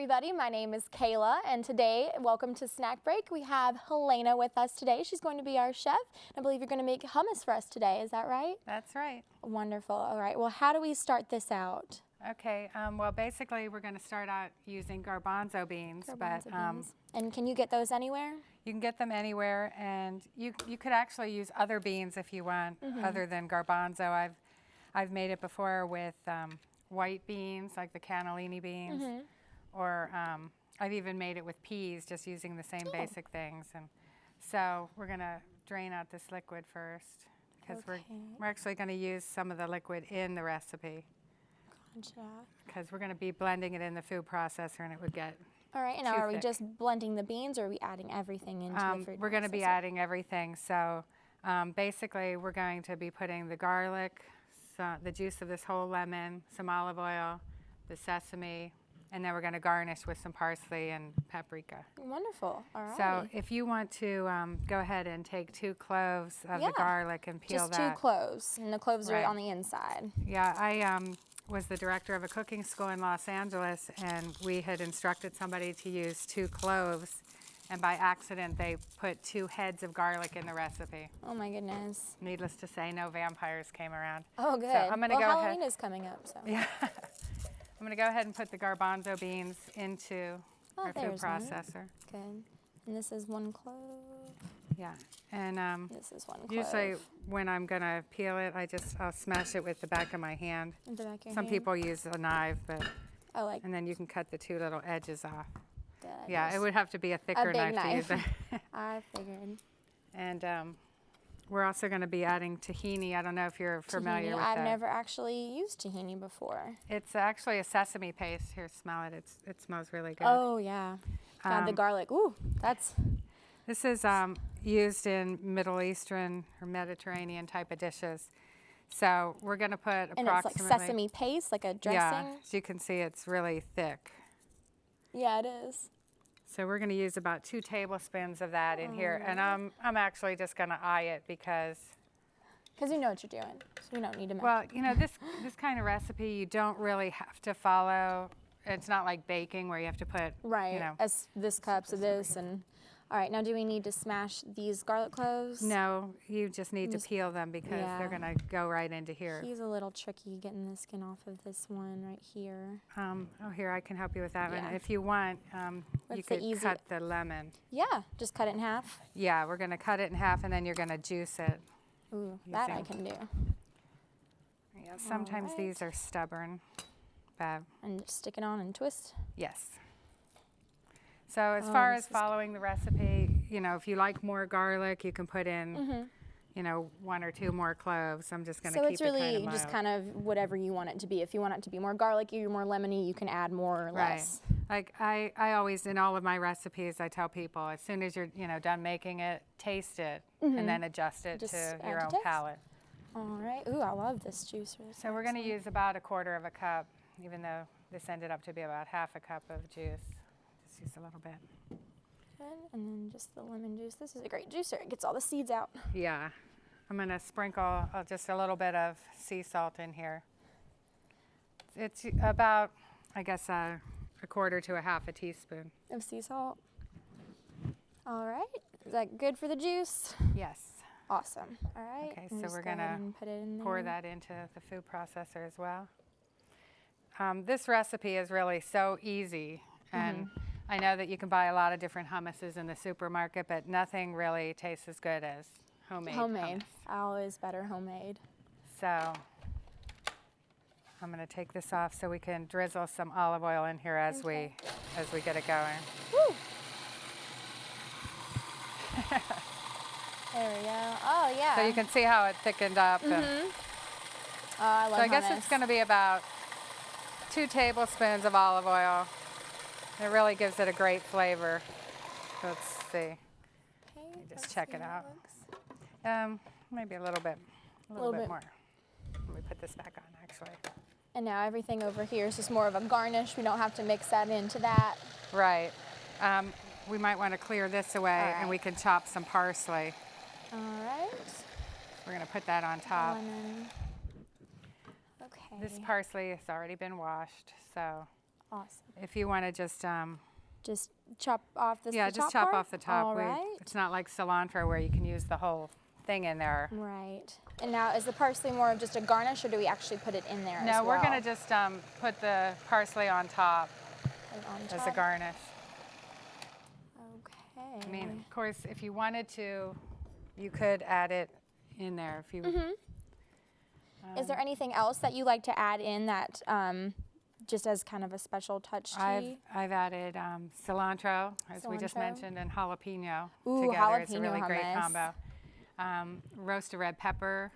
everybody. My name is Kayla, and today, welcome to Snack Break. We have Helena with us today. She's going to be our chef. I believe you're going to make hummus for us today. Is that right? That's right. Wonderful. All right. Well, how do we start this out? Okay. Well, basically, we're going to start out using garbanzo beans. And can you get those anywhere? You can get them anywhere, and you could actually use other beans if you want, other than garbanzo. I've made it before with white beans, like the cannellini beans, or I've even made it with peas, just using the same basic things. And so we're going to drain out this liquid first, because we're actually going to use some of the liquid in the recipe. Gotcha. Because we're going to be blending it in the food processor, and it would get all right. And now, are we just blending the beans, or are we adding everything into the food We're going to be processor? adding everything. So basically, we're going to be putting the garlic, the juice of this whole lemon, some olive oil, the sesame, and then we're going to garnish with some parsley and paprika. Wonderful. All right. So if you want to go ahead and take 2 cloves of the garlic and peel just that. Just 2 cloves, and the cloves are on the inside. Yeah, I was the director of a cooking school in Los Angeles, and we had instructed somebody to use 2 cloves, and by accident they put 2 heads of garlic in the recipe. Oh my goodness. Needless to say, no vampires came around. Oh, good. So I'm going to go Halloween ahead. is coming up, so. Yeah. I'm going to go ahead and put the garbanzo beans into our food processor. Good. And this is 1 clove. Yeah. And this is 1 clove. usually when I'm going to peel it, I'll smash it with the back of my hand. With the back of your Some hand? people use a knife, but and then you can cut the 2 little edges off. Yeah, it would have to be a thicker knife to use it. I figured. And we're also going to be adding tahini. I don't know if you're familiar with I've that. never actually used tahini before. It's actually a sesame paste. Here, smell it. It smells really good. Oh, yeah. God, the garlic. Ooh, that's... This is used in Middle Eastern or Mediterranean type of dishes. So we're going to put approximately... And it's like sesame paste, like a dressing? Yeah, as you can see, it's really thick. Yeah, it is. So we're going to use about 2 tablespoons of that in here. And I'm actually just going to eye it because you know what you're doing, so you don't need to well, you know, this kind of recipe, you don't really have to follow. It's not like baking where you have to put, you know. As this cups of this and... All right, now do we need to smash these garlic cloves? No, you just need to peel them because they're going to go right into here. He's a little tricky getting the skin off of this one right here. Oh, here, I can help you with that one. If you want, you could cut the lemon. Yeah, just cut it in half? Yeah, we're going to cut it in half, and then you're going to juice it. Ooh, that I can do. Yeah, sometimes these are stubborn. But and just stick it on and twist? Yes. So as far as following the recipe, you know, if you like more garlic, you can put in, you know, 1 or 2 more cloves. I'm just going to keep it kind of mild. So it's really just kind of whatever you want it to be. If you want it to be more garlicky or more lemony, you can add more or less. Like I always, in all of my recipes, I tell people, as soon as you're, you know, done making it, taste it, and then adjust it to your own palate. All right. Ooh, I love this juicer. So we're going to use about 1/4 cup, even though this ended up to be about 1/2 cup of juice. Just use a little bit. Good. And then just the lemon juice. This is a great juicer. It gets all the seeds out. Yeah. I'm going to sprinkle just a little bit of sea salt in here. It's about, I guess, 1/4 to 1/2 teaspoon. Of sea salt. All right. Is that good for the juice? Yes. Awesome. All right. Okay, so we're going to pour that into the food processor as well. This recipe is really so easy, and I know that you can buy a lot of different hummuses in the supermarket, but nothing really tastes as good as homemade hummus. Always better homemade. So I'm going to take this off so we can drizzle some olive oil in here as we get it going. Woo! There we go. Oh, yeah. So you can see how it thickened up. And oh, I love so I guess it's going to be about 2 tablespoons of olive oil. It really gives it a great flavor. Let's see. Okay, just check it out. Maybe a little bit more. Let me put this back on, actually. And now everything over here is just more of a garnish. We don't have to mix that into that. Right. We might want to clear this away, and we can chop some parsley. All right. We're going to put that on top. Okay. This parsley has already been washed, so Awesome. If you want to just chop off the yeah, top just chop part? off the top. All right. It's not like cilantro where you can use the whole thing in there. Right. And now, is the parsley more of just a garnish, or do we actually put it in there as well? No, we're going to just put the parsley on top as a garnish. Okay. I mean, of course, if you wanted to, you could add it in there if you. Is there anything else that you like to add in that just as kind of a special touch to you? I've added cilantro, as we just Cilantro. mentioned, and jalapeno Ooh, together. It's a jalapeno really great hummus. combo. Roasted red pepper.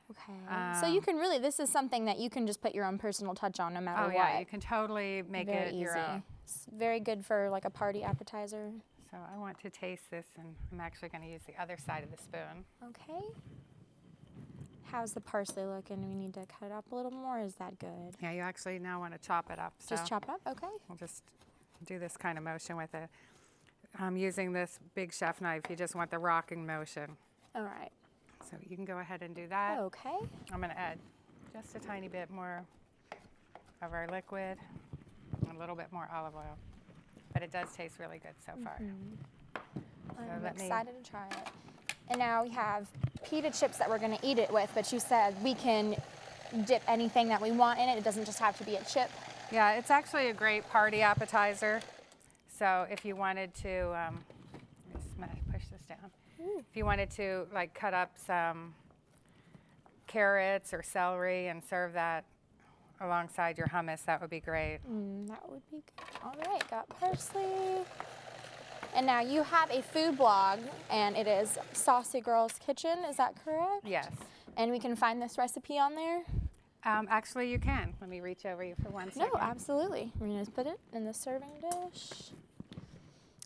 Okay. So you can really, this is something that you can just put your own personal touch on no matter what. Oh yeah, you can totally make Very it easy. your own. It's very good for like a party appetizer. So I want to taste this, and I'm actually going to use the other side of the spoon. Okay. How's the parsley looking? Do we need to cut it up a little more? Is that good? Yeah, you actually now want to chop it up. So Just chop it up? Okay. we'll just do this kind of motion with it. I'm using this big chef knife. You just want the rocking motion. All right. So you can go ahead and do that. Okay. I'm going to add just a tiny bit more of our liquid, a little bit more olive oil. But it does taste really good so far. I'm let me- excited to try it. And now we have pita chips that we're going to eat it with, but you said we can dip anything that we want in it. It doesn't just have to be a chip. Yeah, it's actually a great party appetizer. So if you wanted to, push this down. If you wanted to like cut up some carrots or celery and serve that alongside your hummus, that would be great. That would be good. All right, got parsley. And now you have a food blog, and it is Saucy Girls Kitchen. Is that correct? Yes. And we can find this recipe on there? Actually, you can. Let me reach over you for 1 second. No, absolutely. We're going to put it in the serving dish.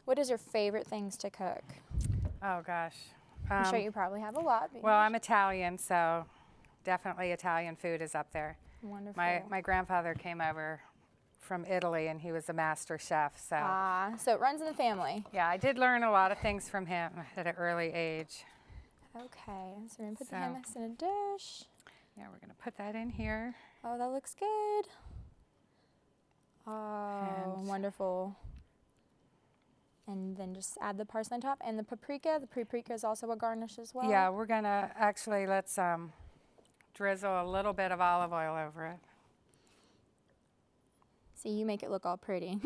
What is your favorite things to cook? Oh, gosh. I'm sure you probably have a lot. But Well, I'm Italian, so definitely Italian food is up there. wonderful. My grandfather came over from Italy, and he was a master chef. So So it runs in the family. yeah, I did learn a lot of things from him at an early age. Okay, so we're going to put the So- hummus in a dish. Yeah, we're going to put that in here. Oh, that looks good. Oh, And- wonderful. And then just add the parsley on top and the paprika. The paprika is also a garnish as well. Yeah, we're going to actually, let's drizzle a little bit of olive oil over it. See, you make it look all pretty.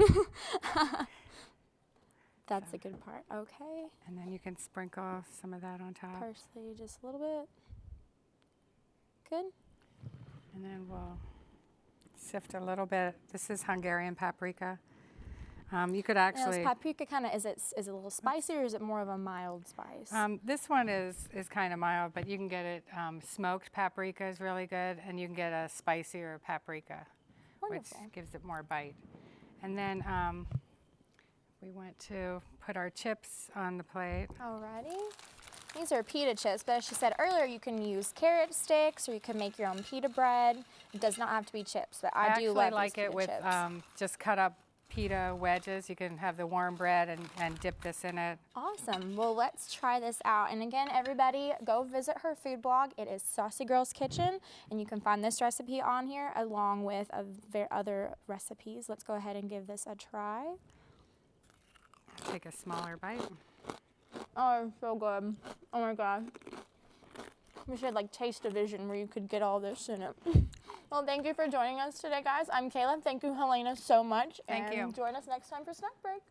That's a good part. Okay. And then you can sprinkle some of that on top. Parsley, just a little bit. Good. And then we'll sift a little bit. This is Hungarian paprika. You could Now, actually. is paprika kind of, is it a little spicy, or is it more of a mild spice? This one is kind of mild, but you can get it smoked paprika is really good, and you can get a spicier paprika, Wonderful. which gives it more bite. And then we want to put our chips on the plate. Alrighty. These are pita chips, but as she said earlier, you can use carrot sticks, or you can make your own pita bread. It does not have to be chips, but I do actually love like these it pita with chips. just cut up pita wedges. You can have the warm bread and dip this in it. Awesome. Well, let's try this out. And again, everybody, go visit her food blog. It is Saucy Girls Kitchen, and you can find this recipe on here along with other recipes. Let's go ahead and give this a try. Take a smaller bite. Oh, so good. Oh my God. We should like taste a vision where you could get all this in it. Well, thank you for joining us today, guys. I'm Caleb. Thank you, Helena, so much. Thank you. And join us next time for Snack Break.